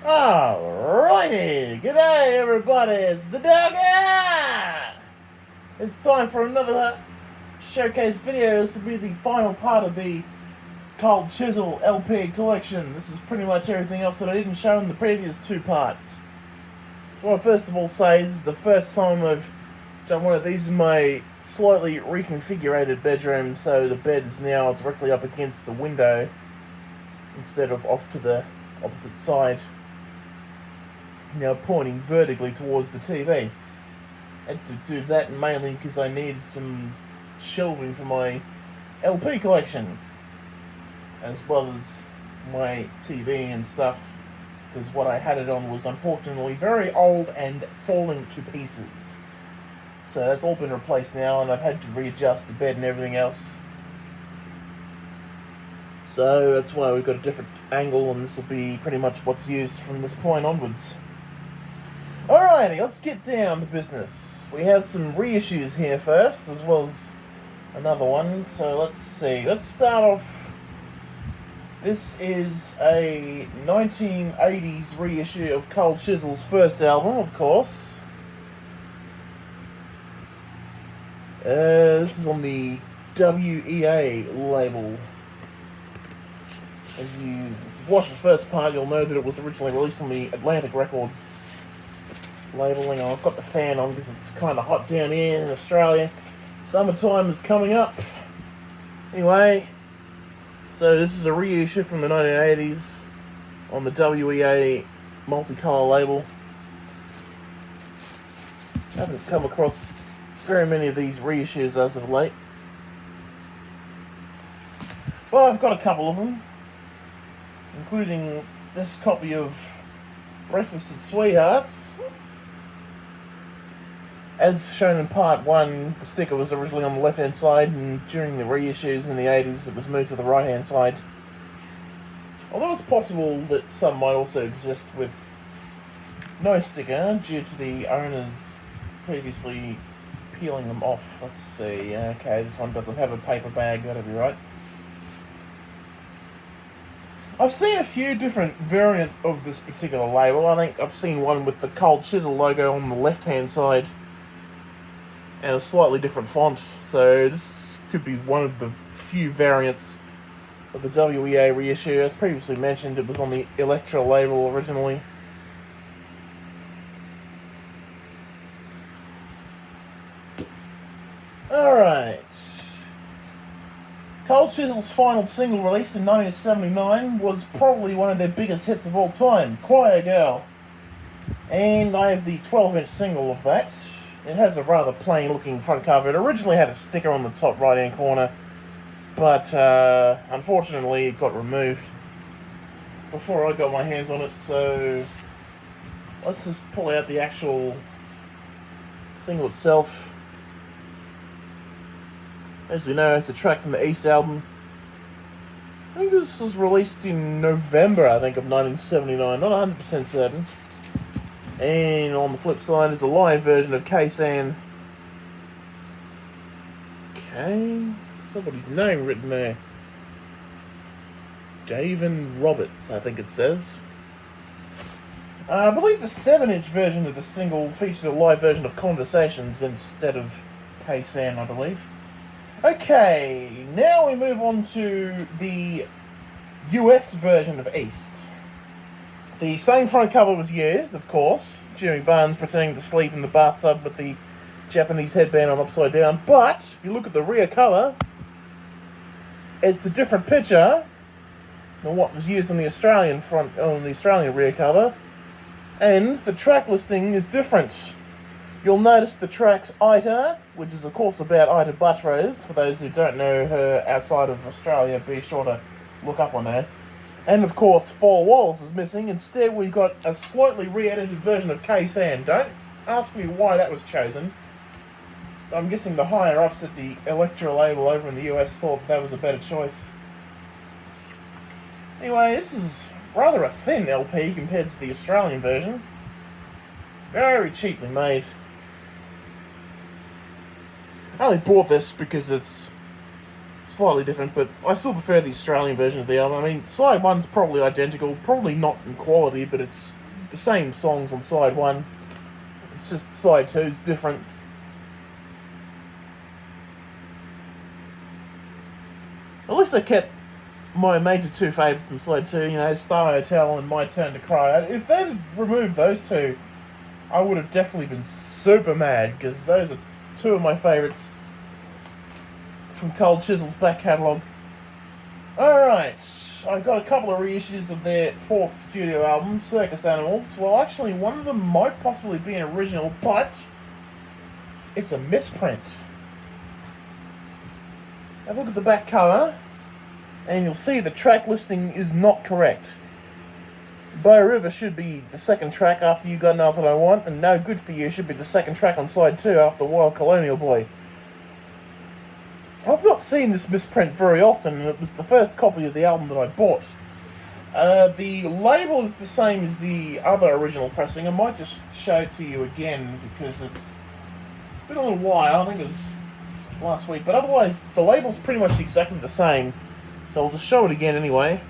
Alrighty, g'day everybody, it's the Dogger! It's time for another showcase video. This will be the final part of the Cold Chisel LP collection. This is pretty much everything else that I didn't show in the previous two parts. So what I first of all say is the first time I've done one of these in my slightly reconfigured bedroom, so the bed is now directly up against the window instead of off to the opposite side. Now pointing vertically towards the TV. Had to do that mainly because I needed some shelving for my LP collection, as well as my TV and stuff, because what I had it on was unfortunately very old and falling to pieces. So that's all been replaced now, and I've had to readjust the bed and everything else. So that's why we've got a different angle, and this will be pretty much what's used from this point onwards. Alrighty, let's get down to business. We have some reissues here first, as well as another one. So let's see. Let's start off. This is a 1980s reissue of Cold Chisel's first album, of course. This is on the WEA label. If you watch the first part, you'll know that it was originally released on the Atlantic Records labeling. I've got the fan on because it's kind of hot down here in Australia. Summertime is coming up. Anyway, so this is a reissue from the 1980s on the WEA multicolour label. I haven't come across very many of these reissues as of late, but I've got a couple of them, including this copy of Breakfast at Sweethearts. As shown in part 1, the sticker was originally on the left hand side, and during the reissues in the 80s it was moved to the right hand side. Although it's possible that some might also exist with no sticker due to the owners previously peeling them off. Let's see, okay, this one doesn't have a paper bag, that'll be right. I've seen a few different variants of this particular label. I think I've seen one with the Cold Chisel logo on the left hand side and a slightly different font, so this could be one of the few variants of the WEA reissue. As previously mentioned, it was on the Elektra label originally. Alright. Cold Chisel's final single, released in 1979, was probably one of their biggest hits of all time, Choir Girl. And I have the 12-inch single of that. It has a rather plain looking front cover. It originally had a sticker on the top right hand corner, but unfortunately it got removed before I got my hands on it, so let's just pull out the actual single itself. As we know, it's a track from the East album. I think this was released in November, of 1979, not 100% certain. And on the flip side is a live version of K-San. Okay, somebody's name written there. Davin Roberts, I think it says. I believe the 7-inch version of the single features a live version of Conversations instead of K-San, I believe. Okay, now we move on to the US version of East. The same front cover was used, of course. Jimmy Barnes pretending to sleep in the bathtub with the Japanese headband on upside down. But if you look at the rear cover, it's a different picture than what was used on the Australian rear cover, and the track listing is different. You'll notice the tracks Ita, which is of course about Ita Buttrose. For those who don't know her outside of Australia, be sure to look up on her. And of course, Four Walls is missing. Instead, we've got a slightly re-edited version of K-San. Don't ask me why that was chosen. I'm guessing the higher-ups at the Elektra label over in the US thought that was a better choice. Anyway, this is rather a thin LP compared to the Australian version. Very cheaply made. I only bought this because it's slightly different, but I still prefer the Australian version of the album. I mean, side one's probably identical, probably not in quality, but it's the same songs on side one. It's just side two's different. At least I kept my major two favourites from side two, you know, Star Hotel and My Turn to Cry. If they'd removed those two, I would have definitely been super mad, because those are two of my favourites from Cold Chisel's back catalogue. Alright, I got a couple of reissues of their fourth studio album, Circus Animals. Well, actually, one of them might possibly be an original, but it's a misprint. Have a look at the back cover, and you'll see the track listing is not correct. Bow River should be the second track after You Got Nothing I Want, and No Good For You should be the second track on side two after Wild Colonial Boy. I've not seen this misprint very often, and it was the first copy of the album that I bought. The label is the same as the other original pressing. I might just show it to you again, because it's been a little while. I think it was last week, but otherwise the label's pretty much exactly the same, so I'll just show it again anyway.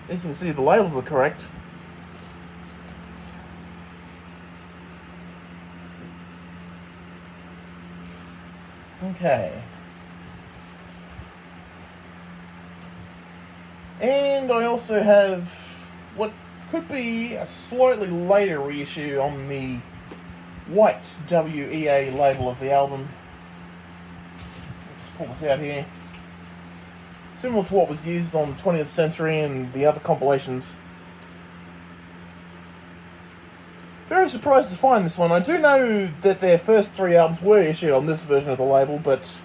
As you can see, the labels are correct. Okay. And I also have what could be a slightly later reissue on the white WEA label of the album. Let's pull this out here. Similar to what was used on 20th Century and the other compilations. Very surprised to find this one. I do know that their first three albums were issued on this version of the label, but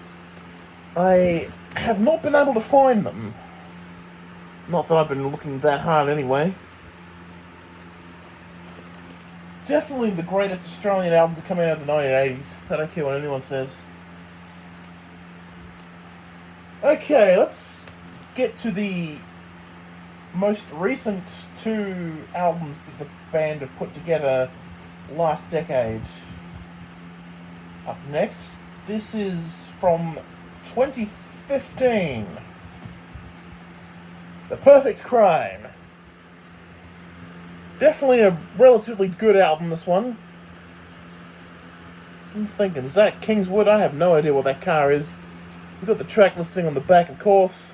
I have not been able to find them. Not that I've been looking that hard anyway. Definitely the greatest Australian album to come out of the 1980s. I don't care what anyone says. Okay, let's get to the most recent two albums that the band have put together last decade. Up next, this is from 2015. The Perfect Crime. Definitely a relatively good album, this one. I'm just thinking, Zach Kingswood, I have no idea what that car is. We've got the track listing on the back, of course.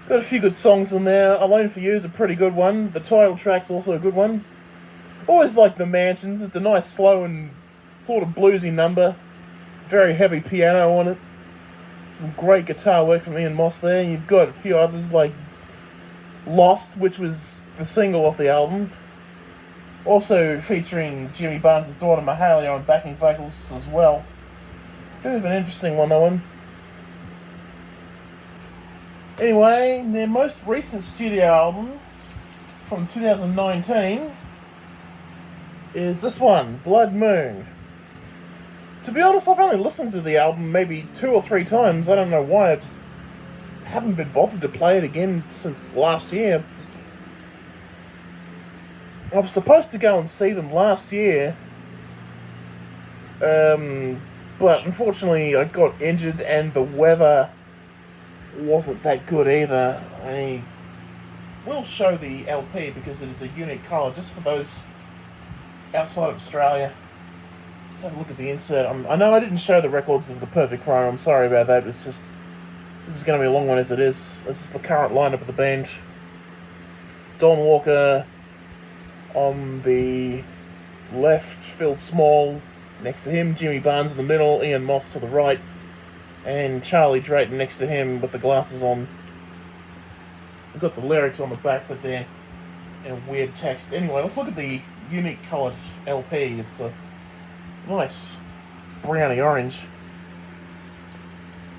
Got a few good songs on there. Alone For You is a pretty good one. The title track's also a good one. Always like The Mansions. It's a nice, slow and sort of bluesy number. Very heavy piano on it. Some great guitar work from Ian Moss there. You've got a few others like Lost, which was the single off the album. Also featuring Jimmy Barnes' daughter Mahalia on backing vocals as well. Bit of an interesting one, that one. Anyway, their most recent studio album from 2019 is this one, Blood Moon. To be honest, I've only listened to the album maybe 2 or 3 times. I don't know why. I just haven't been bothered to play it again since last year. I was supposed to go and see them last year, but unfortunately I got injured and the weather wasn't that good either. I will show the LP because it is a unique colour just for those outside of Australia. Let's have a look at the insert. I know I didn't show the records of The Perfect Crime. I'm sorry about that. It's just, this is going to be a long one as it is. This is the current lineup of the band. Don Walker on the left, Phil Small next to him, Jimmy Barnes in the middle, Ian Moss to the right, and Charlie Drayton next to him with the glasses on. We've got the lyrics on the back, but they're in a weird text. Anyway, let's look at the unique coloured LP. It's a nice browny orange.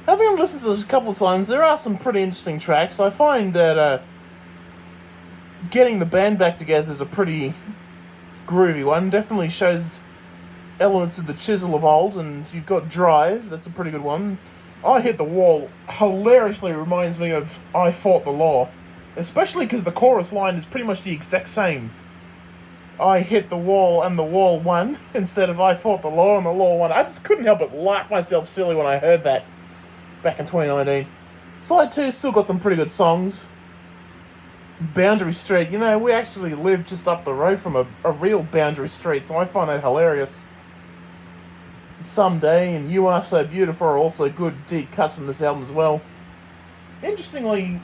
Having listened to this a couple of times, there are some pretty interesting tracks. I find that getting the band back together is a pretty groovy one. Definitely shows elements of the Chisel of old, and you've got Drive, that's a pretty good one. I Hit the Wall hilariously reminds me of I Fought the Law, especially because the chorus line is pretty much the exact same. I hit the wall and the wall won, instead of I fought the law and the law won. I just couldn't help but laugh myself silly when I heard that back in 2019. Side 2 still got some pretty good songs. Boundary Street, you know, we actually live just up the road from a real Boundary Street, so I find that hilarious. Someday and You Are So Beautiful are also good deep cuts from this album as well. Interestingly,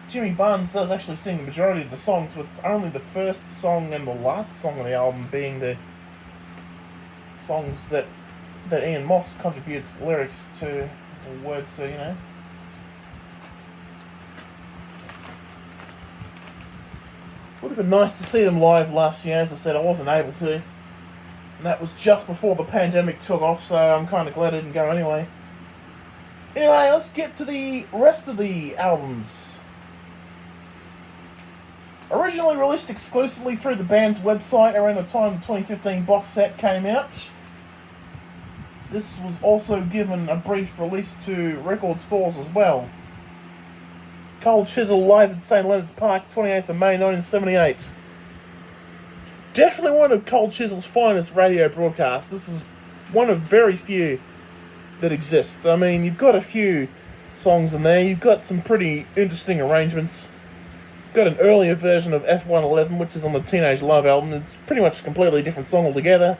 Jimmy Barnes does actually sing the majority of the songs, with only the first song and the last song on the album being the songs that Ian Moss contributes lyrics to, or words to, you know. Would have been nice to see them live last year. As I said, I wasn't able to. And that was just before the pandemic took off, so I'm kind of glad I didn't go anyway. Anyway, let's get to the rest of the albums. Originally released exclusively through the band's website around the time the 2015 box set came out, this was also given a brief release to record stores as well. Cold Chisel live at St. Leonard's Park, 28th of May 1978. Definitely one of Cold Chisel's finest radio broadcasts. This is one of very few that exists. I mean, you've got a few songs in there, you've got some pretty interesting arrangements. Got an earlier version of F111, which is on the Teenage Love album. It's pretty much a completely different song altogether.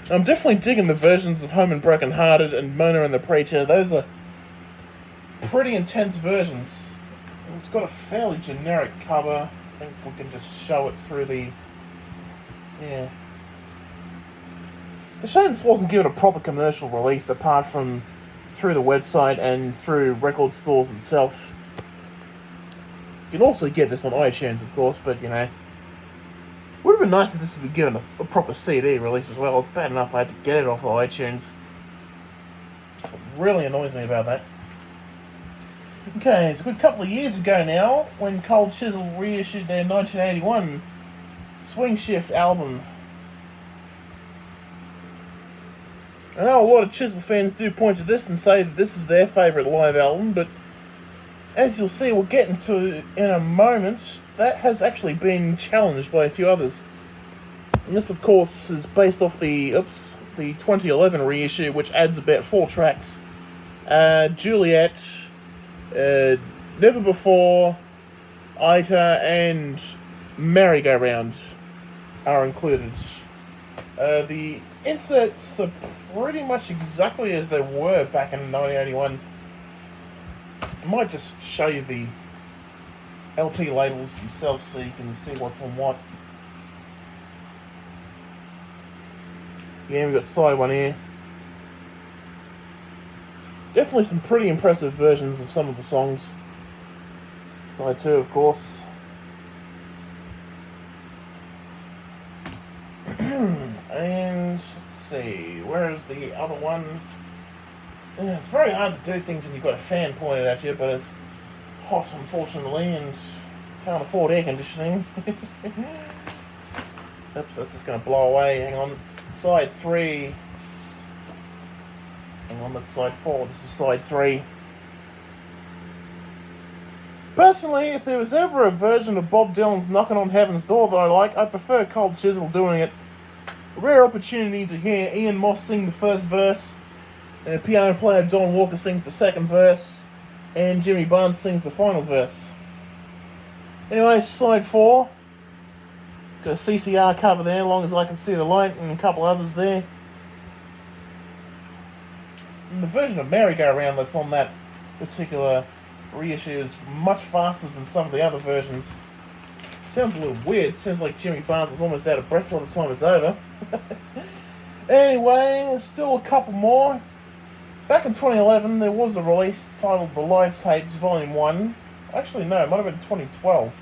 I'm definitely digging the versions of Home and Broken Hearted and Mona and the Preacher. Those are pretty intense versions. It's got a fairly generic cover. I think we can just show it through the... yeah. The show just wasn't given a proper commercial release apart from through the website and through record stores itself. You can also get this on iTunes, of course, but, you know, would have been nice if this would be given a proper CD release as well. It's bad enough I had to get it off of iTunes. It really annoys me about that. Okay, it's a good couple of years ago now when Cold Chisel reissued their 1981 Swing Shift album. I know a lot of Chisel fans do point to this and say that this is their favourite live album, but as you'll see, we'll get into in a moment, that has actually been challenged by a few others. And this, of course, is based off the 2011 reissue, which adds about 4 tracks. Juliet, Never Before, Ita, and Merry-Go-Round are included. The inserts are pretty much exactly as they were back in 1981. I might just show you the LP labels themselves so you can see what's on what. Yeah, we've got side 1 here. Definitely some pretty impressive versions of some of the songs. Side 2, of course. And let's see, where is the other one? Yeah, it's very hard to do things when you've got a fan pointed at you, but it's hot, unfortunately, and can't afford air conditioning. Oops, that's just going to blow away. Hang on. Side 3. Hang on, that's side 4. This is side 3. Personally, if there was ever a version of Bob Dylan's Knocking on Heaven's Door that I like, I prefer Cold Chisel doing it. A rare opportunity to hear Ian Moss sing the first verse, and piano player Don Walker sings the second verse, and Jimmy Barnes sings the final verse. Anyway, side 4. Got a CCR cover there, as long as I can see the light, and a couple others there. And the version of Merry-Go-Round that's on that particular reissue is much faster than some of the other versions. Sounds a little weird. Sounds like Jimmy Barnes is almost out of breath by the time it's over. Anyway, there's still a couple more. Back in 2011, there was a release titled The Live Tapes Volume 1. Actually, no, it might have been 2012.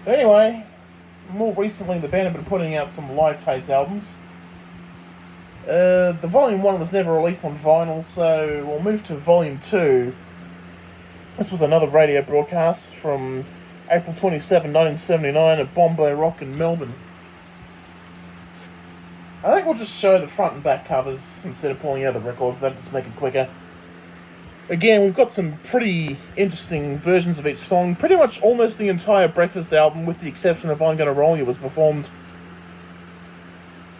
But anyway, more recently, the band have been putting out some live tapes albums. The Volume 1 was never released on vinyl, so we'll move to Volume 2. This was another radio broadcast from April 27, 1979 at Bombay Rock in Melbourne. I think we'll just show the front and back covers instead of pulling out the records. That'll just make it quicker. Again, we've got some pretty interesting versions of each song. Pretty much almost the entire Breakfast album, with the exception of I'm Gonna Roll You, was performed.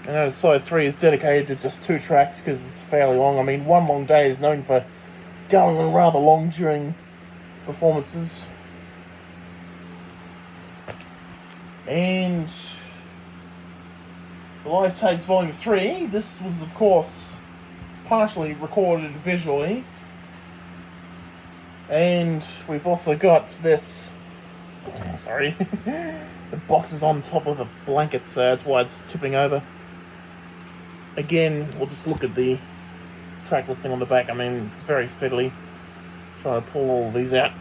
I know side 3 is dedicated to just 2 tracks because it's fairly long. I mean, One Long Day is known for going on rather long during performances. And the Live Tapes Volume 3, this was of course partially recorded visually. And we've also got this, sorry, the box is on top of a blanket, so that's why it's tipping over. Again, we'll just look at the track listing on the back. I mean, it's very fiddly. Trying to pull all of these out.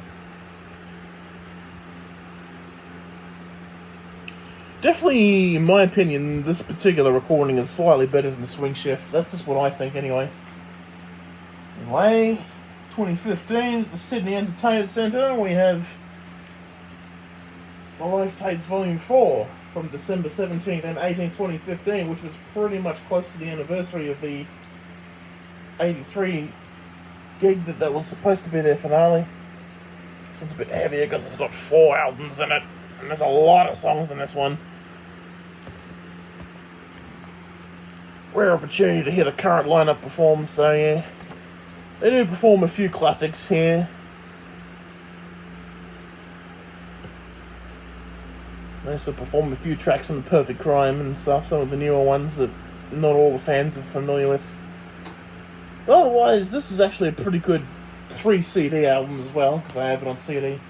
Definitely, in my opinion, this particular recording is slightly better than Swing Shift. That's just what I think, anyway. Anyway, 2015 at the Sydney Entertainment Centre, we have the Live Tapes Volume 4 from December 17th and 18th, 2015, which was pretty much close to the anniversary of the 83 gig that was supposed to be their finale. This one's a bit heavier because it's got 4 albums in it, and there's a lot of songs in this one. Rare opportunity to hear the current lineup perform, so yeah. They do perform a few classics here. They also perform a few tracks from The Perfect Crime and stuff, some of the newer ones that not all the fans are familiar with. Otherwise, this is actually a pretty good 3 CD album as well, because I have it on CD.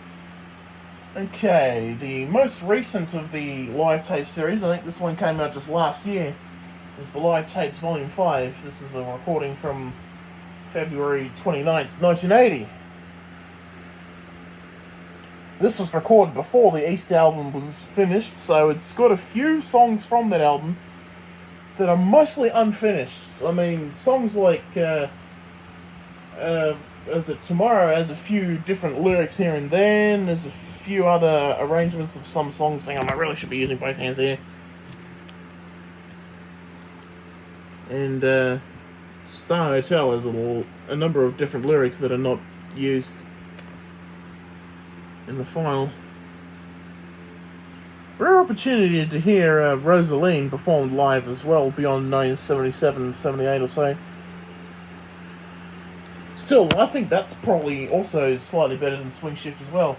Okay, the most recent of the Live Tape series, I think this one came out just last year, is the Live Tapes Volume 5. This is a recording from February 29th, 1980. This was recorded before the East album was finished, so it's got a few songs from that album that are mostly unfinished. I mean, songs like Is It Tomorrow has a few different lyrics here and then. There's a few other arrangements of some songs. Hang on, I really should be using both hands here. And Star Hotel has a number of different lyrics that are not used in the file. Rare opportunity to hear Rosaline performed live as well, beyond 1977, 78 or so. Still, I think that's probably also slightly better than Swing Shift as well.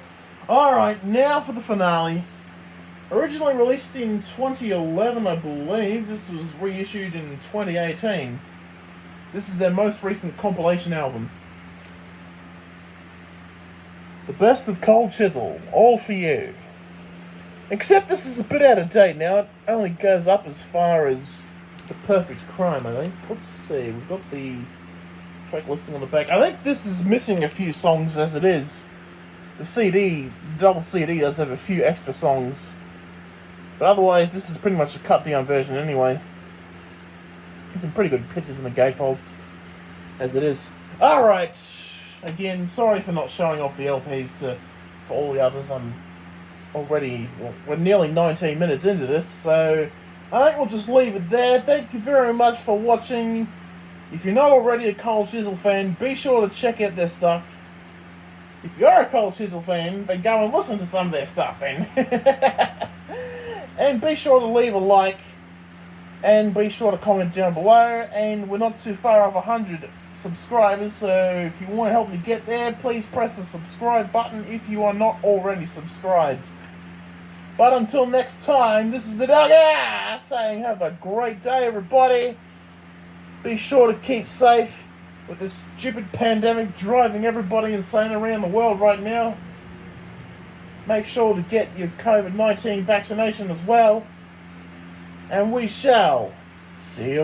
Alright, now for the finale. Originally released in 2011, I believe. This was reissued in 2018. This is their most recent compilation album. The Best of Cold Chisel, All For You. Except this is a bit out of date now. It only goes up as far as The Perfect Crime, I think. Let's see, we've got the track listing on the back. I think this is missing a few songs as it is. The CD, the double CD, does have a few extra songs. But otherwise, this is pretty much a cut down version anyway. Some pretty good pictures in the gatefold, as it is. Alright, again, sorry for not showing off the LPs for all the others. I'm already, well, we're nearly 19 minutes into this, so I think we'll just leave it there. Thank you very much for watching. If you're not already a Cold Chisel fan, be sure to check out their stuff. If you're a Cold Chisel fan, then go and listen to some of their stuff, and and be sure to leave a like, and be sure to comment down below. And we're not too far off 100 subscribers, so if you want to help me get there, please press the subscribe button if you are not already subscribed. But until next time, this is the Dugger saying have a great day, everybody. Be sure to keep safe with this stupid pandemic driving everybody insane around the world right now. Make sure to get your COVID-19 vaccination as well. And we shall see you